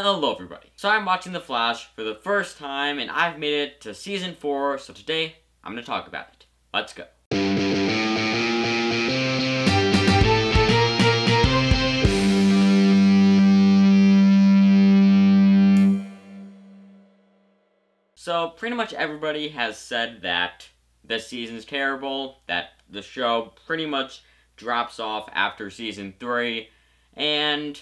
Hello everybody. So I'm watching The Flash for the first time and I've made it to season 4, so today I'm going to talk about it. Let's go. So pretty much everybody has said that this season's terrible, that the show pretty much drops off after season 3, and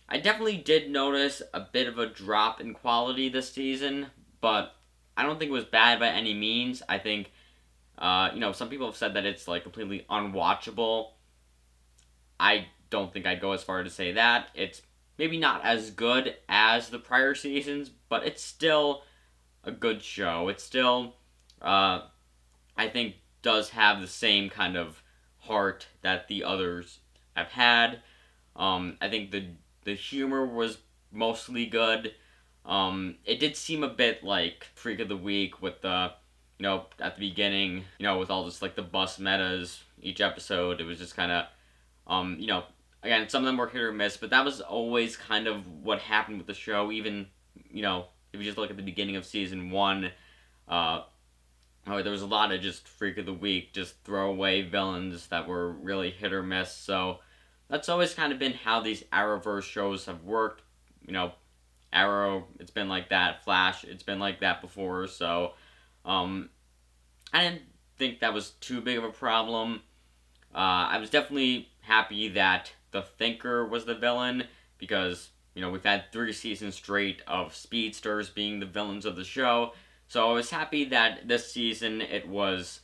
I definitely did notice a bit of a drop in quality this season, but I don't think it was bad by any means. I think, some people have said that it's like completely unwatchable. I don't think I'd go as far to say that. It's maybe not as good as the prior seasons, but it's still a good show. It still, I think, does have the same kind of heart that the others have had. I think the humor was mostly good. It did seem a bit like Freak of the Week with the, at the beginning, with all this, like, the bus metas each episode. It was just kind of, again, some of them were hit or miss, but that was always kind of what happened with the show. Even, if you just look at the beginning of season 1, there was a lot of just Freak of the Week, just throwaway villains that were really hit or miss, so that's always kind of been how these Arrowverse shows have worked. Arrow, it's been like that. Flash, it's been like that before. So, I didn't think that was too big of a problem. I was definitely happy that the Thinker was the villain because, we've had 3 seasons straight of speedsters being the villains of the show. So I was happy that this season it was,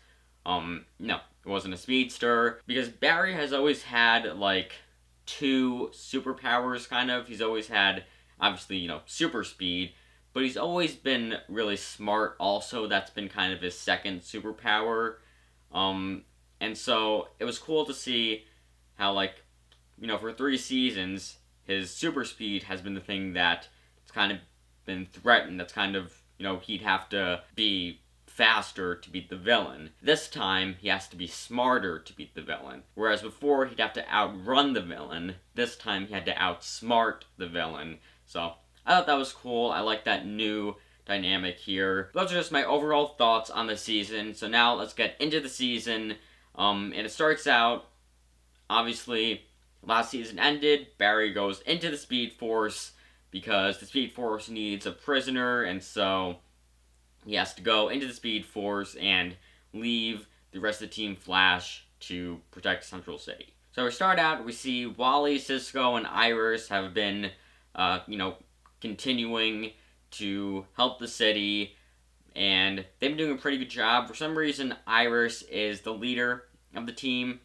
it wasn't a speedster, because Barry has always had, like, 2 superpowers, kind of. He's always had, obviously, super speed, but he's always been really smart also. That's been kind of his second superpower. And so it was cool to see how, like, for 3 seasons, his super speed has been the thing that it's kind of been threatened. That's kind of, he'd have to be faster to beat the villain. This time, he has to be smarter to beat the villain. Whereas before, he'd have to outrun the villain. This time, he had to outsmart the villain. So, I thought that was cool. I like that new dynamic here. Those are just my overall thoughts on the season. So now, let's get into the season. And it starts out, obviously, last season ended. Barry goes into the Speed Force because the Speed Force needs a prisoner, and so he has to go into the Speed Force and leave the rest of the Team Flash to protect Central City. So we start out, we see Wally, Cisco, and Iris have been, continuing to help the city, and they've been doing a pretty good job. For some reason, Iris is the leader of the team.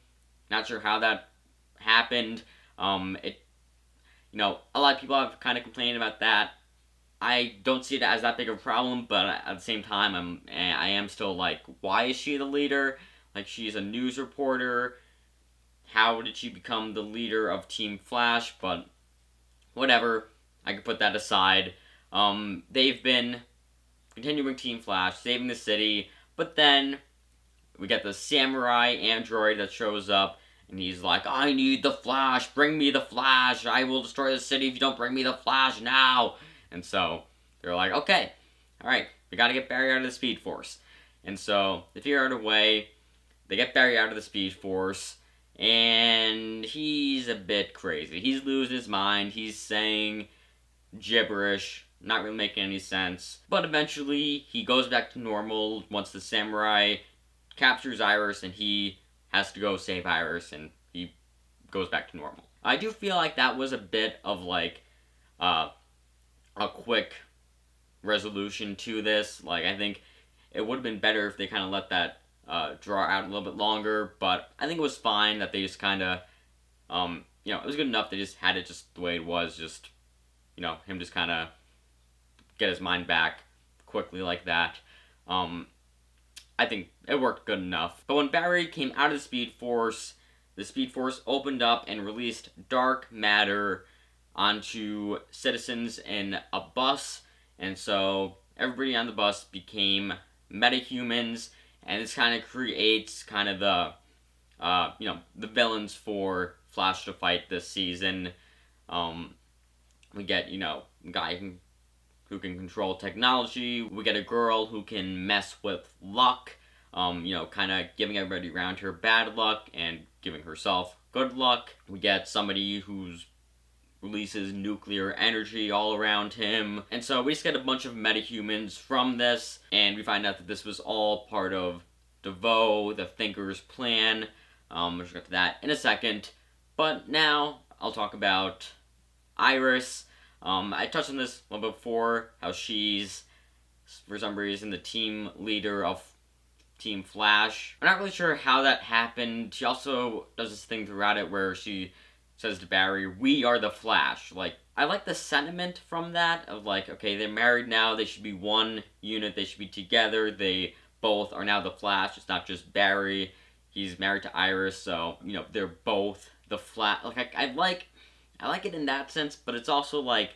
Not sure how that happened. A lot of people have kind of complained about that. I don't see it as that big of a problem, but at the same time, I am still like, why is she the leader? Like, she's a news reporter. How did she become the leader of Team Flash? But whatever, I can put that aside. They've been continuing Team Flash, saving the city, but then we get the samurai android that shows up, and he's like, I need the Flash, bring me the Flash, I will destroy the city if you don't bring me the Flash now. And so, they're like, okay, alright, we gotta get Barry out of the Speed Force. And so, they figure out a way, they get Barry out of the Speed Force, and he's a bit crazy. He's losing his mind, he's saying gibberish, not really making any sense. But eventually, he goes back to normal once the samurai captures Iris, and he has to go save Iris, and he goes back to normal. I do feel like that was a bit of, like, a quick resolution to this. Like, I think it would have been better if they kind of let that draw out a little bit longer, but I think it was fine that they just kind of, it was good enough they just had it just the way it was, just, him just kind of get his mind back quickly like that. I think it worked good enough. But when Barry came out of the Speed Force opened up and released dark matter onto citizens in a bus, and so everybody on the bus became metahumans, and this kind of creates kind of the, the villains for Flash to fight this season. We get, a guy who can control technology. We get a girl who can mess with luck, kind of giving everybody around her bad luck and giving herself good luck. We get somebody who's releases nuclear energy all around him. And so we just get a bunch of metahumans from this, and we find out that this was all part of DeVoe, the Thinker's plan. We'll get to that in a second. But now I'll talk about Iris. I touched on this a little bit before, how she's, for some reason, the team leader of Team Flash. I'm not really sure how that happened. She also does this thing throughout it where she says to Barry, "We are the Flash." Like, I like the sentiment from that, of like, okay, they're married now, they should be one unit, they should be together, they both are now the Flash. It's not just Barry, he's married to Iris, so, they're both the Flash. Like, I like it in that sense, but it's also like,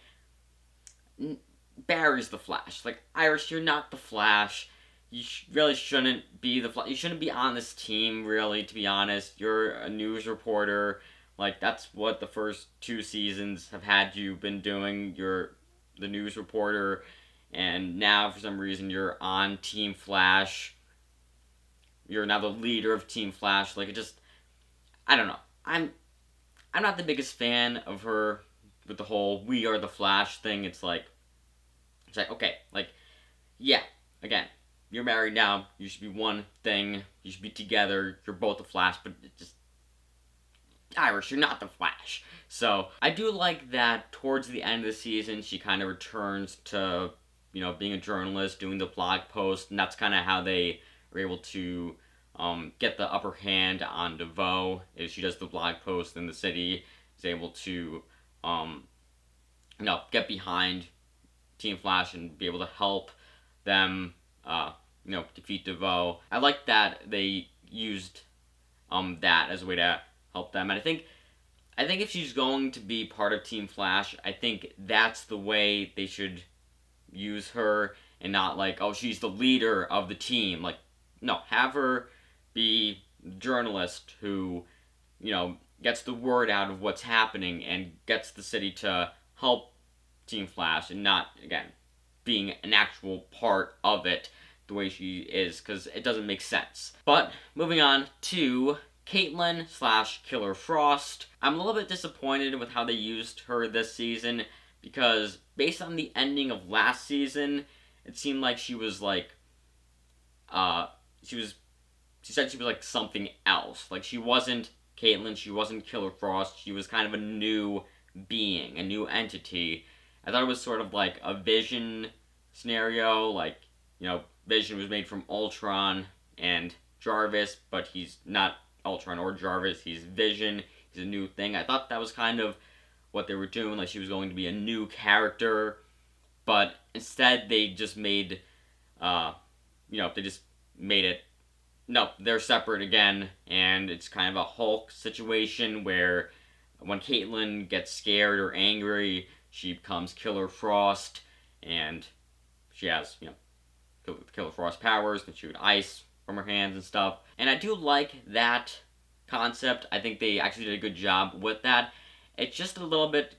Barry's the Flash. Like, Iris, you're not the Flash. You really shouldn't be the Flash. You shouldn't be on this team, really, to be honest. You're a news reporter. Like, that's what the first 2 seasons have had you been doing. You're the news reporter, and now, for some reason, you're on Team Flash. You're now the leader of Team Flash. Like, it just, I don't know. I'm not the biggest fan of her with the whole "we are the Flash" thing. It's like, okay, like, yeah, again, you're married now, you should be one thing, you should be together, you're both the Flash, but it just, Iris, you're not the Flash. So, I do like that towards the end of the season, she kind of returns to, being a journalist, doing the blog post, and that's kind of how they are able to get the upper hand on DeVoe. Is she does the blog post, and the city is able to, get behind Team Flash and be able to help them, defeat DeVoe. I like that they used that as a way to help them. And I think if she's going to be part of Team Flash, I think that's the way they should use her, and not like, oh, she's the leader of the team. Like, no, have her be the journalist who, gets the word out of what's happening and gets the city to help Team Flash, and not, again, being an actual part of it the way she is, because it doesn't make sense. But, moving on to Caitlyn / Killer Frost. I'm a little bit disappointed with how they used her this season, because based on the ending of last season, it seemed like she was like, she said she was like something else. Like, she wasn't Caitlyn, she wasn't Killer Frost, she was kind of a new being, a new entity. I thought it was sort of like a Vision scenario, like, Vision was made from Ultron and Jarvis, but he's not Ultron or Jarvis, he's Vision, he's a new thing. I thought that was kind of what they were doing, like she was going to be a new character, but instead they just made, they're separate again, and it's kind of a Hulk situation where when Caitlyn gets scared or angry, she becomes Killer Frost, and she has, Killer Frost powers, can shoot ice from her hands and stuff. And I do like that concept. I think they actually did a good job with that. It's just a little bit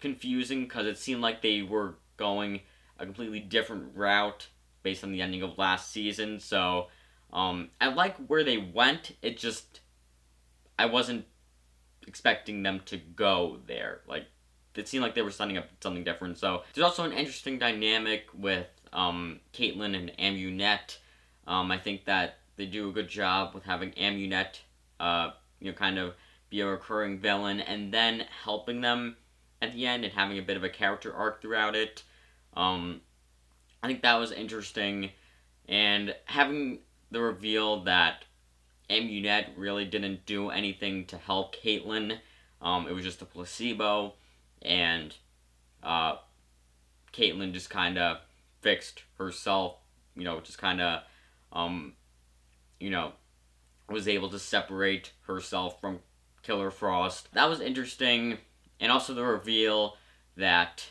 confusing because it seemed like they were going a completely different route based on the ending of last season. So, I like where they went. It just, I wasn't expecting them to go there. Like, it seemed like they were setting up something different. So, there's also an interesting dynamic with Caitlyn and Amunet. I think that they do a good job with having Amunet, kind of be a recurring villain, and then helping them at the end and having a bit of a character arc throughout it. I think that was interesting, and having the reveal that Amunet really didn't do anything to help Caitlyn. It was just a placebo, and Caitlyn just kind of fixed herself, just kind of, was able to separate herself from Killer Frost. That was interesting, and also the reveal that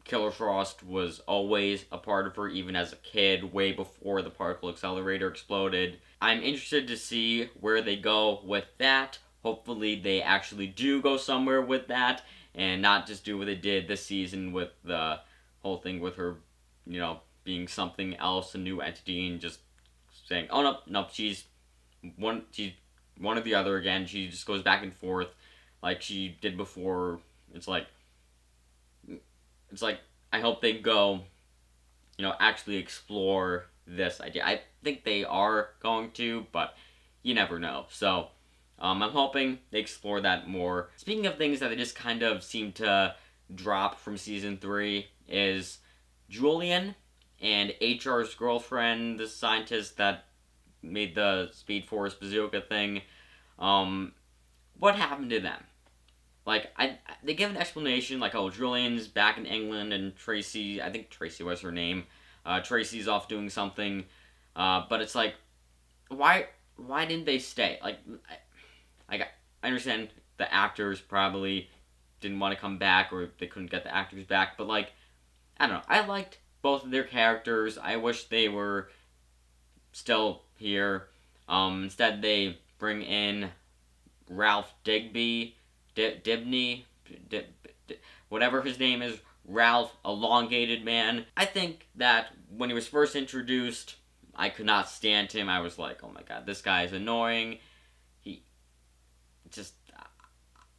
Killer Frost was always a part of her, even as a kid, way before the particle accelerator exploded. I'm interested to see where they go with that. Hopefully they actually do go somewhere with that, and not just do what they did this season with the whole thing with her, being something else, a new entity, and just saying, "Oh no, no, she's one or the other again." She just goes back and forth like she did before. It's like I hope they go, actually explore this idea. I think they are going to, but you never know. So I'm hoping they explore that more. Speaking of things that they just kind of seem to drop from season 3 is Julian and HR's girlfriend, the scientist that made the Speed Force bazooka thing. What happened to them? Like, they give an explanation, like, oh, Julian's back in England, and Tracy, I think Tracy was her name, Tracy's off doing something, but it's like, why didn't they stay? Like, I understand the actors probably didn't want to come back, or they couldn't get the actors back, but, like, I don't know, I liked both of their characters. I wish they were still here. Instead, they bring in Ralph Dibney, whatever his name is, Ralph Elongated Man. I think that when he was first introduced, I could not stand him. I was like, oh my god, this guy is annoying. He just,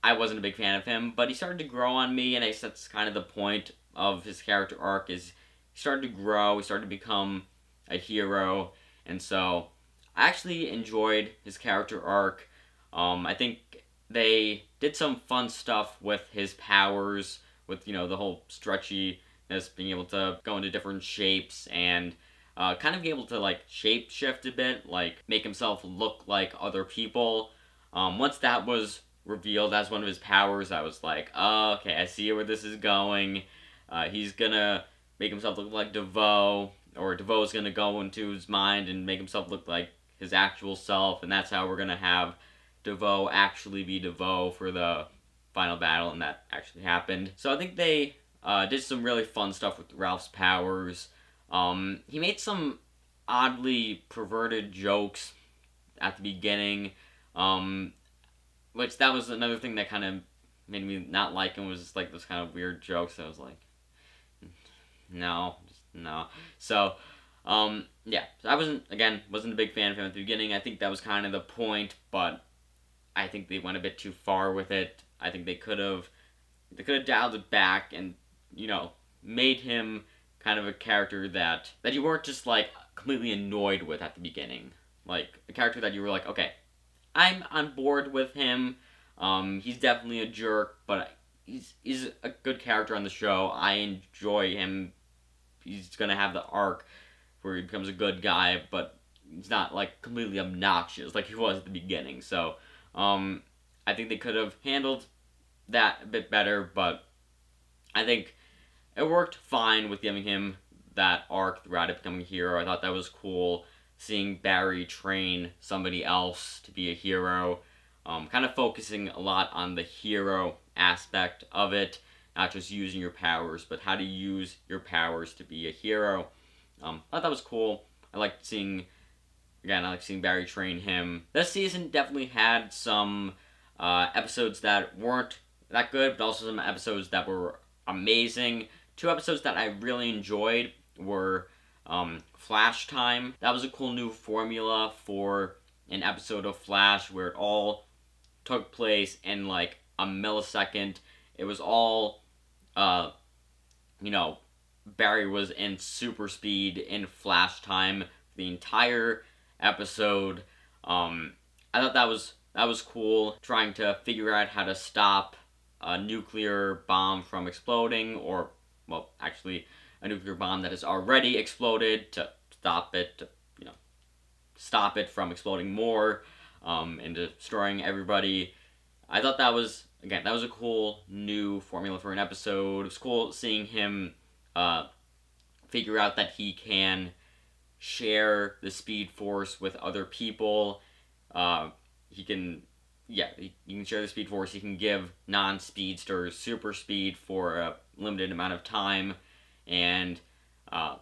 I wasn't a big fan of him, but he started to grow on me, and I guess that's kind of the point of his character arc, is he started to grow, he started to become a hero, and so I actually enjoyed his character arc. I think they did some fun stuff with his powers, with, the whole stretchiness, being able to go into different shapes, and kind of be able to, like, shape shift a bit, like, make himself look like other people. Once that was revealed as one of his powers, I was like, oh, okay, I see where this is going. He's gonna make himself look like DeVoe, or DeVoe's gonna go into his mind and make himself look like his actual self, and that's how we're gonna have DeVoe actually be DeVoe for the final battle, and that actually happened. So I think they did some really fun stuff with Ralph's powers. He made some oddly perverted jokes at the beginning, which that was another thing that kind of made me not like him, was just like those kind of weird jokes. I was like, no, just no. So, yeah, so I wasn't a big fan of him at the beginning. I think that was kind of the point, but I think they went a bit too far with it. I think they could have dialed it back and, made him kind of a character that you weren't just, like, completely annoyed with at the beginning. Like, a character that you were like, okay, I'm on board with him. He's definitely a jerk, but he's a good character on the show. I enjoy him. He's gonna have the arc where he becomes a good guy, but he's not, like, completely obnoxious like he was at the beginning. So, I think they could have handled that a bit better, but I think it worked fine with giving him that arc throughout it becoming a hero. I thought that was cool, seeing Barry train somebody else to be a hero, kind of focusing a lot on the hero aspect of it, not just using your powers, but how to use your powers to be a hero. I thought that was cool. I liked seeing Barry train him. This season definitely had some episodes that weren't that good, but also some episodes that were amazing. 2 episodes that I really enjoyed were Flash Time. That was a cool new formula for an episode of Flash, where it all took place in, like, a millisecond. It was all, Barry was in super speed in Flash Time the entire episode. I thought that was cool, trying to figure out how to stop a nuclear bomb from exploding, or, well, actually, a nuclear bomb that has already exploded, to stop it from exploding more, and destroying everybody. I thought that was a cool new formula for an episode. It was cool seeing him figure out that he can share the Speed Force with other people. He can share the Speed Force. He can give non-speedsters super speed for a limited amount of time, and I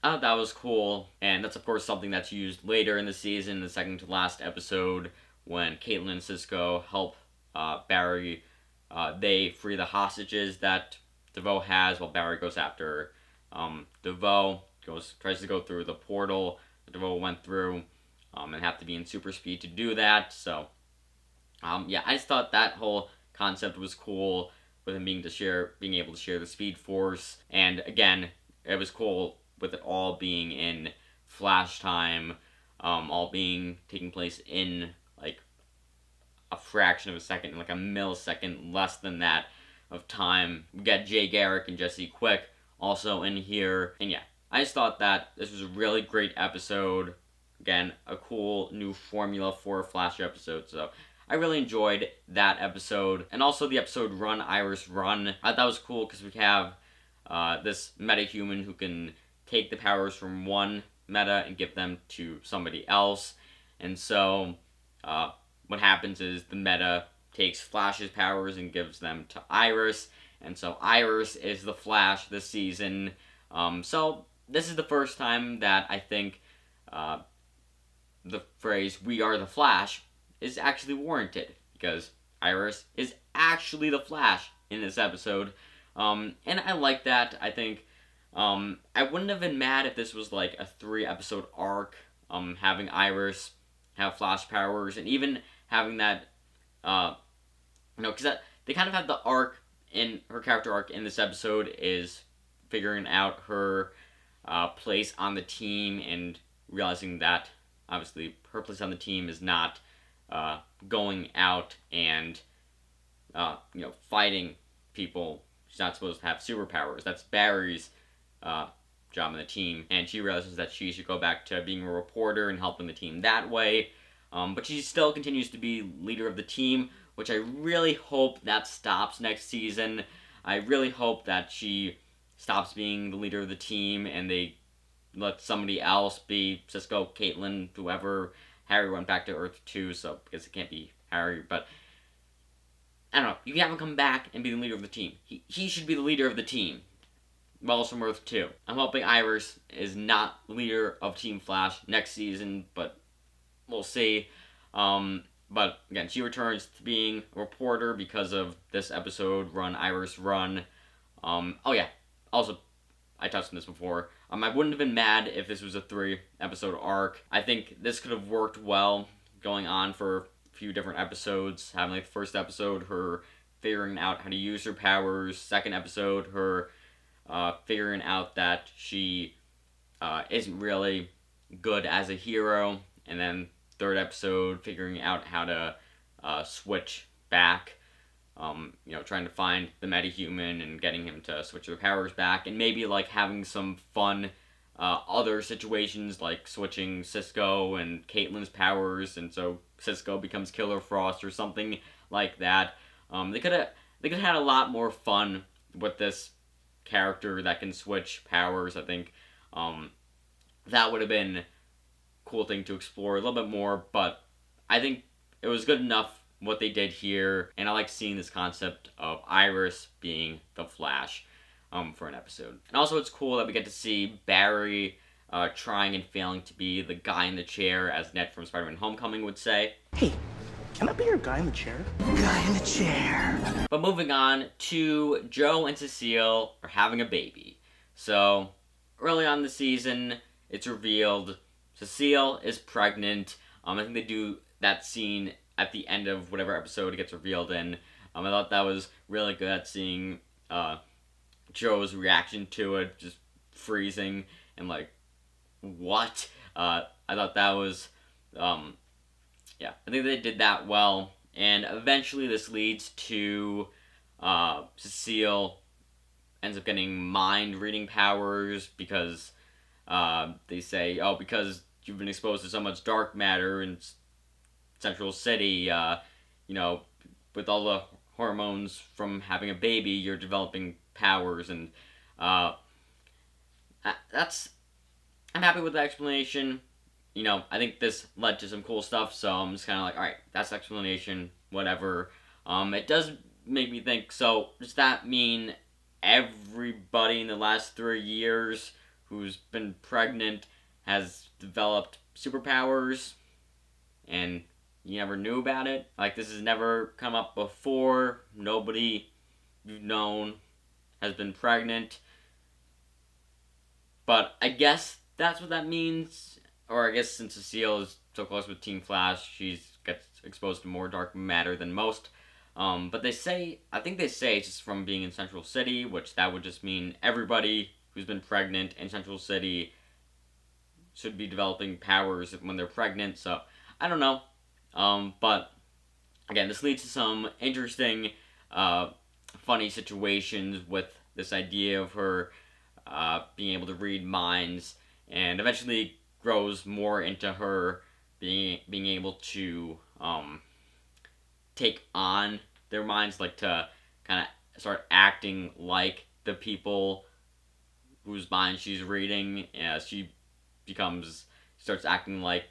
thought that was cool. And that's, of course, something that's used later in the season, the second to last episode, when Caitlyn and Cisco help Barry they free the hostages that DeVoe has, while Barry goes after DeVoe. Tries to go through the portal that DeVoe went through, and have to be in super speed to do that. So, yeah, I just thought that whole concept was cool, with him being able to share the Speed Force, and again, it was cool with it all being in Flash time, all being taking place in like a fraction of a second, like a millisecond, less than that of time. We got Jay Garrick and Jesse Quick also in here, and yeah, I just thought that this was a really great episode. Again, a cool new formula for a Flash episode, so I really enjoyed that episode. And also the episode Run, Iris, Run. I thought that was cool because we have this metahuman who can take the powers from one meta and give them to somebody else. And so what happens is the meta takes Flash's powers and gives them to Iris. And so Iris is the Flash this season. So this is the first time that I think the phrase "we are the Flash" is actually warranted, because Iris is actually the Flash in this episode, and I like that. I think I wouldn't have been mad if this was like a 3-episode arc, having Iris have Flash powers, and even having that, because they kind of have the arc in her character arc in this episode is figuring out her place on the team and realizing that obviously her place on the team is not going out and fighting people. She's not supposed to have superpowers. That's Barry's job on the team, and she realizes that she should go back to being a reporter and helping the team that way. But she still continues to be leader of the team, which I really hope that stops next season. I really hope that she stops being the leader of the team and they let somebody else be Cisco, Caitlyn, whoever. Harry went back to Earth 2, so because it can't be Harry, but I don't know. You can have him come back and be the leader of the team. He should be the leader of the team. Wells from Earth 2. I'm hoping Iris is not leader of Team Flash next season, but we'll see. But again, she returns to being a reporter because of this episode, Run, Iris, Run. Oh yeah, also, I touched on this before. I wouldn't have been mad if this was a 3-episode arc. I think this could have worked well going on for a few different episodes. Having like the first episode, her figuring out how to use her powers. Second episode, her figuring out that she isn't really good as a hero. And then third episode, figuring out how to switch back. Trying to find the metahuman and getting him to switch their powers back, and maybe like having some fun other situations like switching Cisco and Caitlyn's powers, and so Cisco becomes Killer Frost or something like that. They could have had a lot more fun with this character that can switch powers. I think that would have been a cool thing to explore a little bit more, but I think it was good enough what they did here, and I like seeing this concept of Iris being the Flash for an episode. And also it's cool that we get to see Barry trying and failing to be the guy in the chair, as Ned from Spider-Man Homecoming would say. Hey, can I be your guy in the chair? Guy in the chair. But moving on to Joe and Cecile are having a baby. So early on in the season, it's revealed Cecile is pregnant. I think they do that scene at the end of whatever episode it gets revealed in. I thought that was really good at seeing Joe's reaction to it, just freezing and like, what? I thought that was, I think they did that well. And eventually this leads to Cecile ends up getting mind reading powers because they say, because you've been exposed to so much dark matter and Central City, with all the hormones from having a baby, you're developing powers, and I'm happy with the explanation. I think this led to some cool stuff, so I'm just kind of like, alright, that's the explanation, whatever. It does make me think, so does that mean everybody in the last 3 years who's been pregnant has developed superpowers? And you never knew about it. Like, this has never come up before. Nobody you've known has been pregnant. But I guess that's what that means. Or I guess since Cecile is so close with Team Flash, she gets exposed to more dark matter than most. But I think they say it's just from being in Central City, which that would just mean everybody who's been pregnant in Central City should be developing powers when they're pregnant. So I don't know. But again, this leads to some interesting, funny situations with this idea of her being able to read minds, and eventually grows more into her being able to take on their minds, like to kind of start acting like the people whose minds she's reading. She starts acting like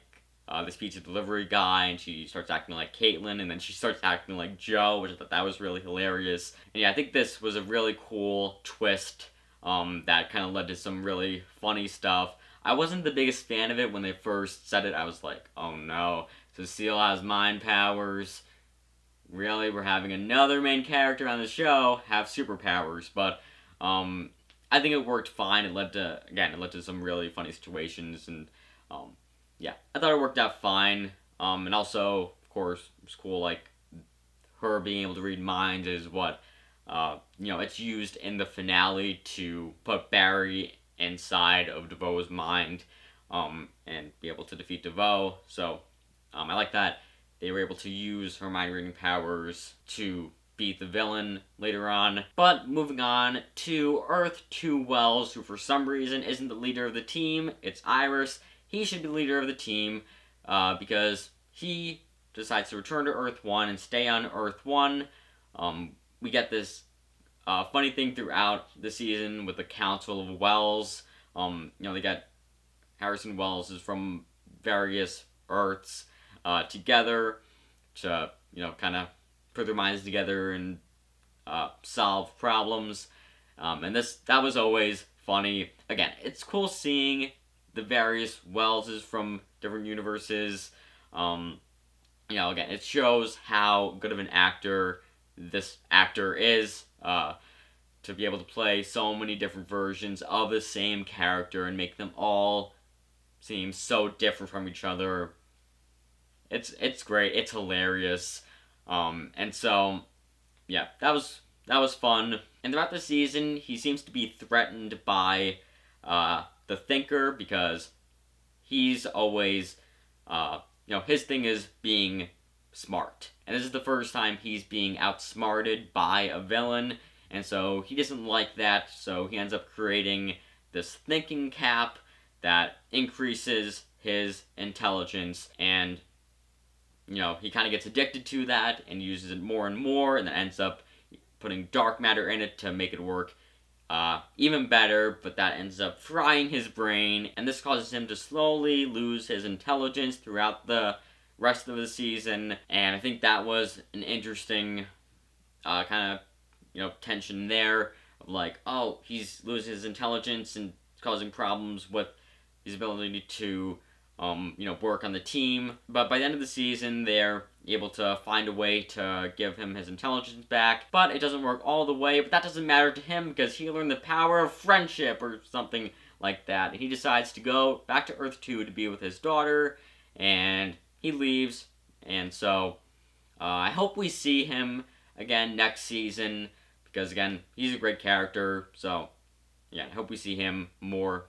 this pizza delivery guy, and she starts acting like Caitlyn, and then she starts acting like Joe, which I thought that was really hilarious. And yeah, I think this was a really cool twist that kind of led to some really funny stuff. I wasn't the biggest fan of it when they first said it. I was like, oh no, Cecile has mind powers. Really, we're having another main character on the show have superpowers, but I think it worked fine. It led to some really funny situations, and yeah, I thought it worked out fine. And also, of course, it was cool. Like, her being able to read minds is what it's used in the finale to put Barry inside of DeVoe's mind, and be able to defeat DeVoe. So I like that they were able to use her mind reading powers to beat the villain later on. But moving on to Earth 2 Wells, who for some reason isn't the leader of the team. It's Iris. He should be the leader of the team because he decides to return to Earth 1 and stay on Earth 1. We get this funny thing throughout the season with the Council of Wells. They got Harrison Wells is from various Earths together to, kind of put their minds together and solve problems. And that was always funny. Again, it's cool seeing the various Welleses from different universes. Again, it shows how good of an actor this actor is to be able to play so many different versions of the same character and make them all seem so different from each other. It's great. It's hilarious. And so, yeah, that was fun. And throughout the season, he seems to be threatened by the Thinker because he's always, his thing is being smart. And this is the first time he's being outsmarted by a villain, and so he doesn't like that, so he ends up creating this thinking cap that increases his intelligence, and he kind of gets addicted to that and uses it more and more, and then ends up putting dark matter in it to make it work even better, but that ends up frying his brain, and this causes him to slowly lose his intelligence throughout the rest of the season. And I think that was an interesting kind of tension there of like, oh, he's losing his intelligence and causing problems with his ability to work on the team. But by the end of the season, they're able to find a way to give him his intelligence back. But it doesn't work all the way, but that doesn't matter to him because he learned the power of friendship or something like that. And he decides to go back to Earth 2 to be with his daughter, and he leaves. And so I hope we see him again next season because, again, he's a great character. So, yeah, I hope we see him more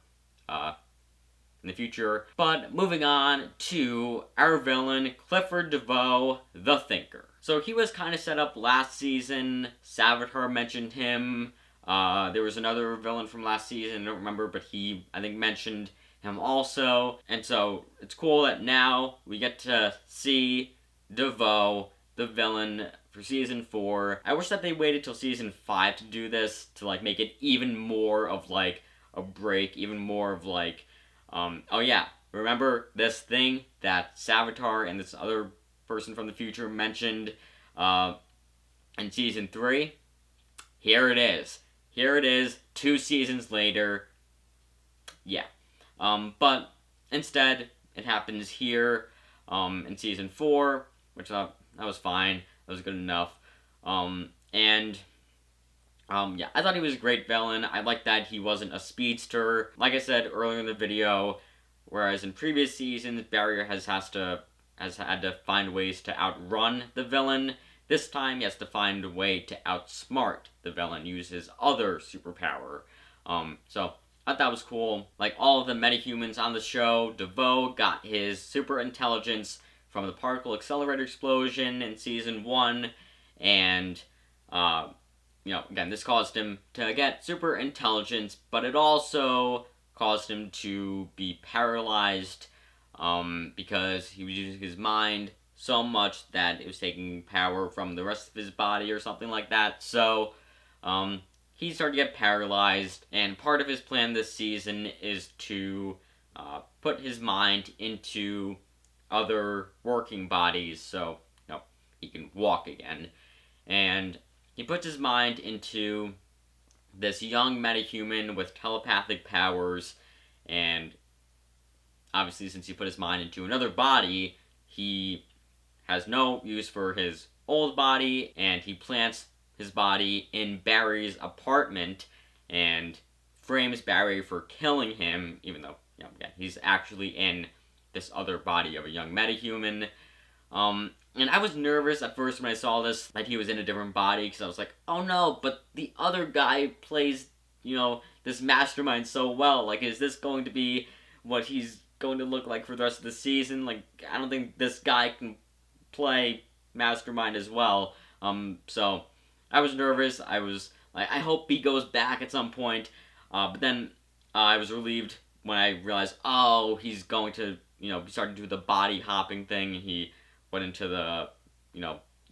in the future. But moving on to our villain, Clifford DeVoe, the Thinker. So he was kind of set up last season. Savitar mentioned him. There was another villain from last season, I don't remember, but he, I think, mentioned him also. And so it's cool that now we get to see DeVoe, the villain, for season 4. I wish that they waited till season 5 to do this, to like make it even more of like a break, even more of like, oh yeah, remember this thing that Savitar and this other person from the future mentioned in season 3? Here it is. Here it is, 2 seasons later. Yeah. But instead, it happens here in season 4. which I thought that was fine. That was good enough. And yeah, I thought he was a great villain. I like that he wasn't a speedster. Like I said earlier in the video, whereas in previous seasons, Barry has had to find ways to outrun the villain. This time, he has to find a way to outsmart the villain, use his other superpower. So I thought that was cool. Like all of the metahumans on the show, DeVoe got his super intelligence from the particle accelerator explosion in season 1, and again, this caused him to get super intelligence, but it also caused him to be paralyzed because he was using his mind so much that it was taking power from the rest of his body or something like that. So he started to get paralyzed, and part of his plan this season is to put his mind into other working bodies so he can walk again. And he puts his mind into this young metahuman with telepathic powers, and obviously, since he put his mind into another body, he has no use for his old body, and he plants his body in Barry's apartment and frames Barry for killing him, even though, he's actually in this other body of a young metahuman. And I was nervous at first when I saw this, that he was in a different body, because I was like, oh no, but the other guy plays, this mastermind so well. Like, is this going to be what he's going to look like for the rest of the season? Like, I don't think this guy can play mastermind as well. So I was nervous. I was like, I hope he goes back at some point. But then I was relieved when I realized, oh, he's going to, be starting to do the body hopping thing. He went into the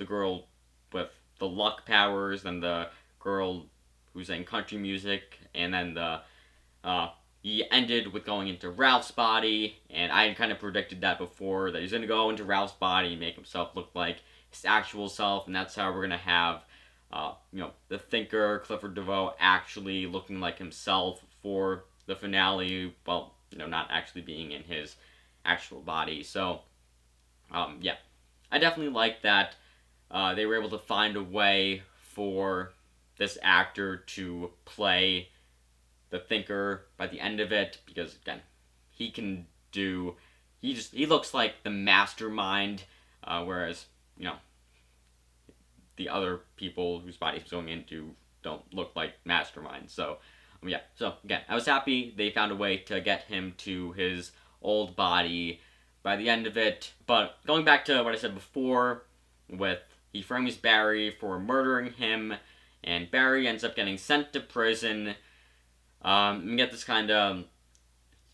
girl with the luck powers, and the girl who sang country music, and then he ended with going into Ralph's body, and I had kind of predicted that before, that he's going to go into Ralph's body and make himself look like his actual self, and that's how we're going to have, the thinker, Clifford DeVoe, actually looking like himself for the finale, well, not actually being in his actual body. So, yeah, I definitely like that they were able to find a way for this actor to play the thinker by the end of it, because again, he looks like the mastermind, whereas the other people whose bodies he's going into don't look like masterminds. So so again, I was happy they found a way to get him to his old body by the end of it. But going back to what I said before, with he frames Barry for murdering him, and Barry ends up getting sent to prison. We get this kind of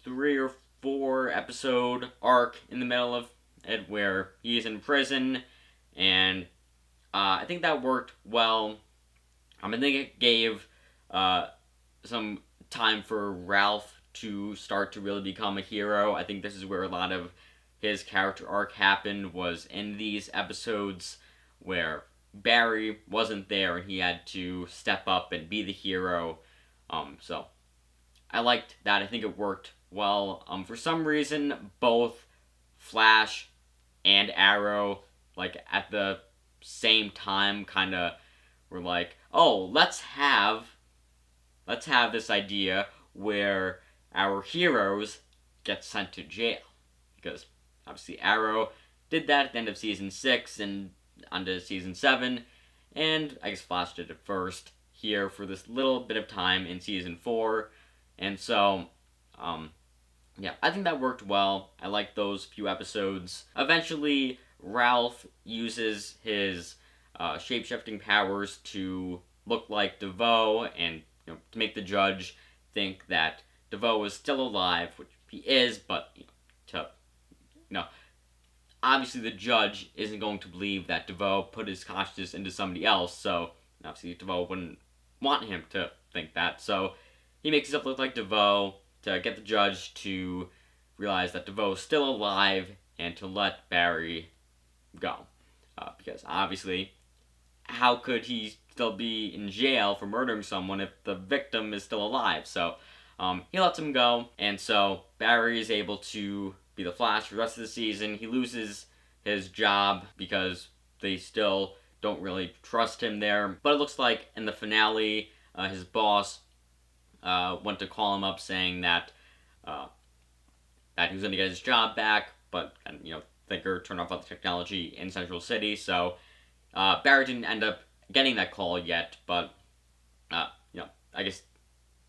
3 or 4 episode arc in the middle of it where he's in prison, and I think that worked well. I think it gave some time for Ralph to start to really become a hero. I think this is where a lot of his character arc happened, was in these episodes where Barry wasn't there and he had to step up and be the hero. So I liked that. I think it worked well. For some reason, both Flash and Arrow, like at the same time, kind of were like, oh, let's have this idea where our heroes get sent to jail, because obviously Arrow did that at the end of season 6 and onto season 7, and I guess Flash did it first here for this little bit of time in season 4, and so, I think that worked well. I liked those few episodes. Eventually, Ralph uses his shape-shifting powers to look like DeVoe, and to make the judge think that DeVoe is still alive, which he is, but obviously the judge isn't going to believe that DeVoe put his consciousness into somebody else, so obviously DeVoe wouldn't want him to think that, so he makes himself look like DeVoe to get the judge to realize that DeVoe is still alive and to let Barry go. Because obviously, how could he still be in jail for murdering someone if the victim is still alive? So he lets him go, and so Barry is able to be the Flash for the rest of the season. He loses his job because they still don't really trust him there. But it looks like in the finale, his boss went to call him up saying that he was going to get his job back, but Thinker turned off all the technology in Central City, so Barry didn't end up getting that call yet, but I guess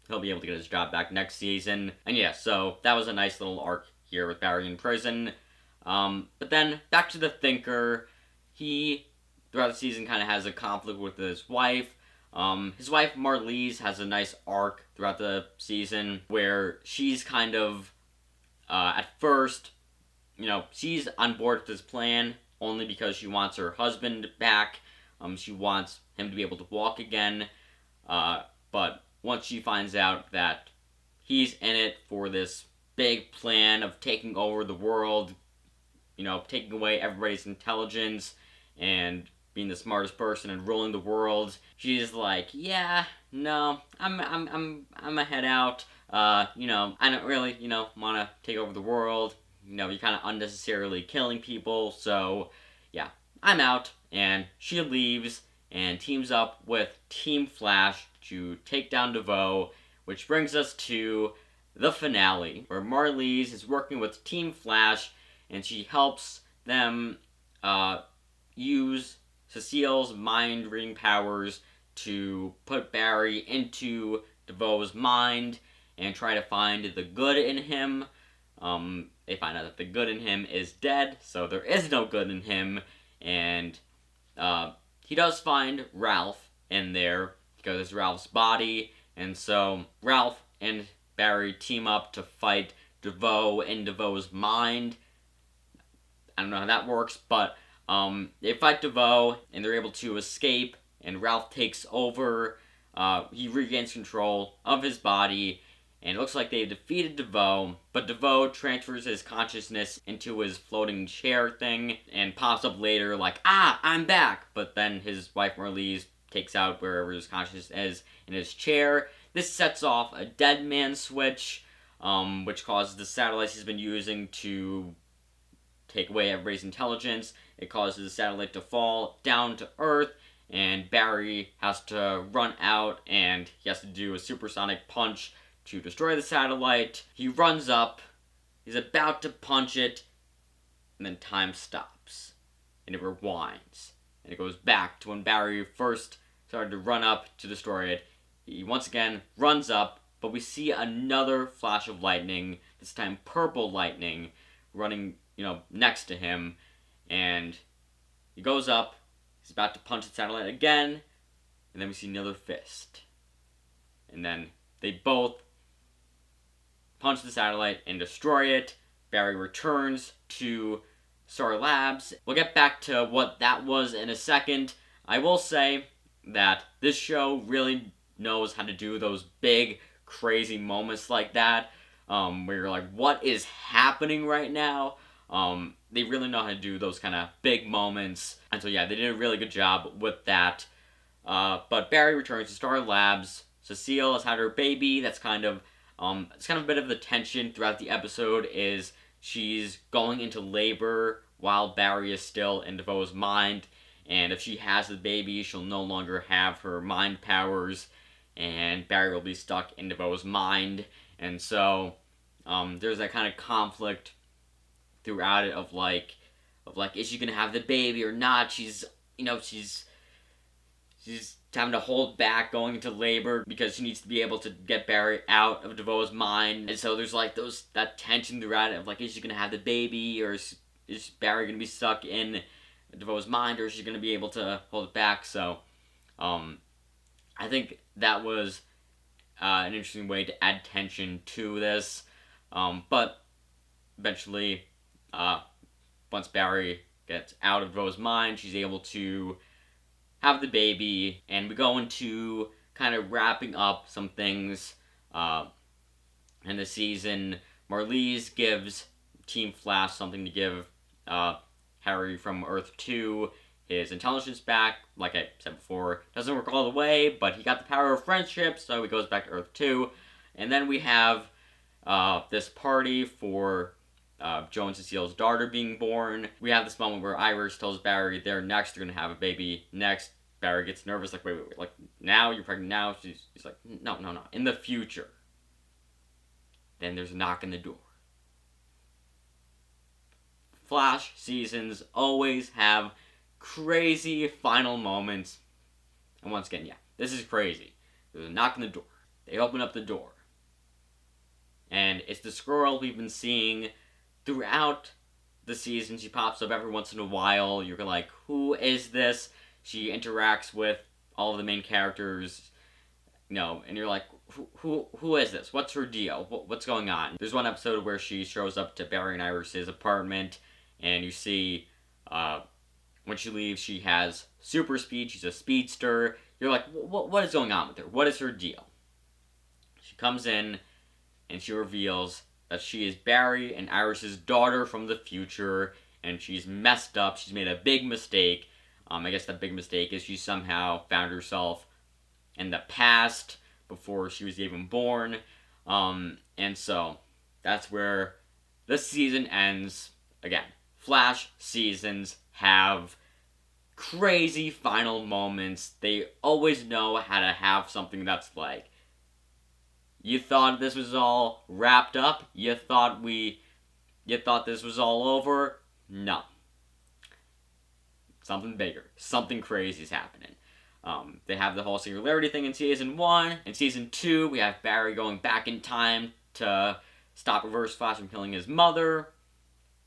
he'll be able to get his job back next season. And yeah, so that was a nice little arc here with Barry in prison. But then back to the Thinker, he throughout the season kind of has a conflict with his wife. His wife Marlize has a nice arc throughout the season where she's kind of at first, she's on board with this plan only because she wants her husband back. She wants him to be able to walk again. But once she finds out that he's in it for this big plan of taking over the world, taking away everybody's intelligence and being the smartest person and ruling the world, she's like, yeah, no, I'm a head out. I don't really, want to take over the world. You're kind of unnecessarily killing people, so yeah, I'm out. And she leaves and teams up with Team Flash to take down DeVoe, which brings us to the finale, where Marlize is working with Team Flash, and she helps them use Cecile's mind-reading powers to put Barry into DeVoe's mind and try to find the good in him. They find out that the good in him is dead, so there is no good in him, and he does find Ralph in there because it's Ralph's body, and so Ralph and Barry team up to fight DeVoe in DeVoe's mind. I don't know how that works, but they fight DeVoe, and they're able to escape, and Ralph takes over. He regains control of his body, and it looks like they've defeated DeVoe, but DeVoe transfers his consciousness into his floating chair thing, and pops up later like, I'm back! But then his wife Marlize takes out wherever his consciousness is in his chair. This sets off a dead man switch, which causes the satellites he's been using to take away everybody's intelligence. It causes the satellite to fall down to Earth, and Barry has to run out, and he has to do a supersonic punch to destroy the satellite. He runs up, he's about to punch it, and then time stops, and it rewinds, and it goes back to when Barry first started to run up to destroy it. He once again runs up, but we see another flash of lightning, this time purple lightning, running, next to him, and he goes up, he's about to punch the satellite again, and then we see another fist. And then they both punch the satellite and destroy it. Barry returns to Star Labs. We'll get back to what that was in a second. I will say that this show really knows how to do those big, crazy moments like that, where you're like, what is happening right now? They really know how to do those kind of big moments. And so yeah, they did a really good job with that. But Barry returns to Star Labs. Cecile has had her baby. That's kind of it's kind of a bit of the tension throughout the episode is she's going into labor while Barry is still in DeVoe's mind, and if she has the baby, she'll no longer have her mind powers, and Barry will be stuck in DeVoe's mind, and so there's that kind of conflict throughout it of like, is she gonna have the baby or not? She's having to hold back going into labor because she needs to be able to get Barry out of DeVoe's mind. And so there's like that tension throughout it of like, is she gonna have the baby, or is Barry gonna be stuck in DeVoe's mind, or is she gonna be able to hold it back? So I think that was an interesting way to add tension to this. But eventually, once Barry gets out of DeVoe's mind, she's able to have the baby, and we go into kind of wrapping up some things in the season. Marlize gives Team Flash something to give Harry from Earth 2 his intelligence back. Like I said before, doesn't work all the way, but he got the power of friendship, so he goes back to Earth 2. And then we have this party for Joe and Cecile's daughter being born. We have this moment where Iris tells Barry they're going to have a baby next. Barry gets nervous, like, wait, like, now? You're pregnant now? She's like, no, in the future. Then there's a knock on the door. Flash seasons always have crazy final moments. And once again, yeah, this is crazy. There's a knock on the door. They open up the door. And it's the squirrel we've been seeing throughout the season. She pops up every once in a while. You're like, who is this? She interacts with all of the main characters, and you're like, who is this? What's her deal? What's going on? There's one episode where she shows up to Barry and Iris's apartment, and you see, when she leaves, she has super speed. She's a speedster. You're like, what is going on with her? What is her deal? She comes in, and she reveals that she is Barry and Iris's daughter from the future, and she's messed up. She's made a big mistake. I guess that big mistake is she somehow found herself in the past before she was even born. And so that's where this season ends. Again, Flash seasons have crazy final moments. They always know how to have something that's like, you thought this was all wrapped up? You thought this was all over? No. Something bigger. Something crazy is happening. They have the whole singularity thing in Season 1. In Season 2, we have Barry going back in time to stop Reverse Flash from killing his mother.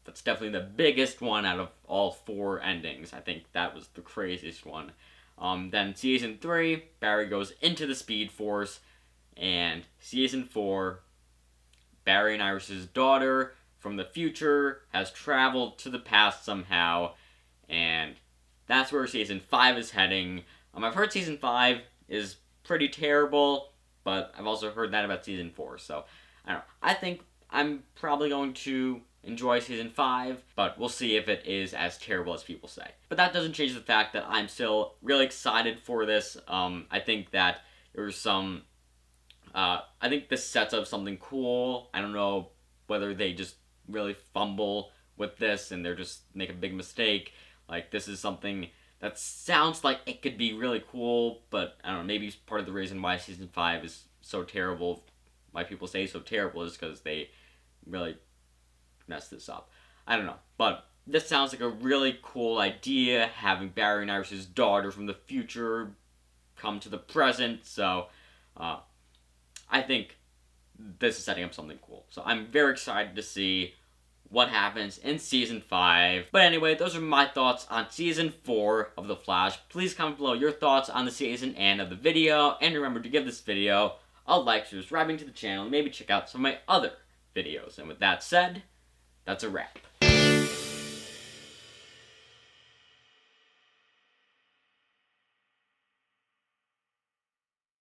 That's definitely the biggest one out of all 4 endings. I think that was the craziest one. Then Season 3, Barry goes into the Speed Force. And Season 4, Barry and Iris's daughter from the future has traveled to the past somehow. And that's where Season 5 is heading. I've heard Season 5 is pretty terrible, but I've also heard that about Season 4. So, I don't know. I think I'm probably going to enjoy Season 5, but we'll see if it is as terrible as people say. But that doesn't change the fact that I'm still really excited for this. I think that there's some... I think this sets up something cool. I don't know whether they just really fumble with this and they're just make a big mistake. Like, this is something that sounds like it could be really cool, but I don't know, maybe part of the reason why Season 5 is so terrible, why people say so terrible, is because they really messed this up. I don't know, but this sounds like a really cool idea, having Barry and Iris' daughter from the future come to the present, so I think this is setting up something cool. So I'm very excited to see what happens in Season 5. But anyway, those are my thoughts on Season 4 of The Flash. Please comment below your thoughts on the season and of the video. And remember to give this video a like, subscribing to the channel, and maybe check out some of my other videos. And with that said, that's a wrap.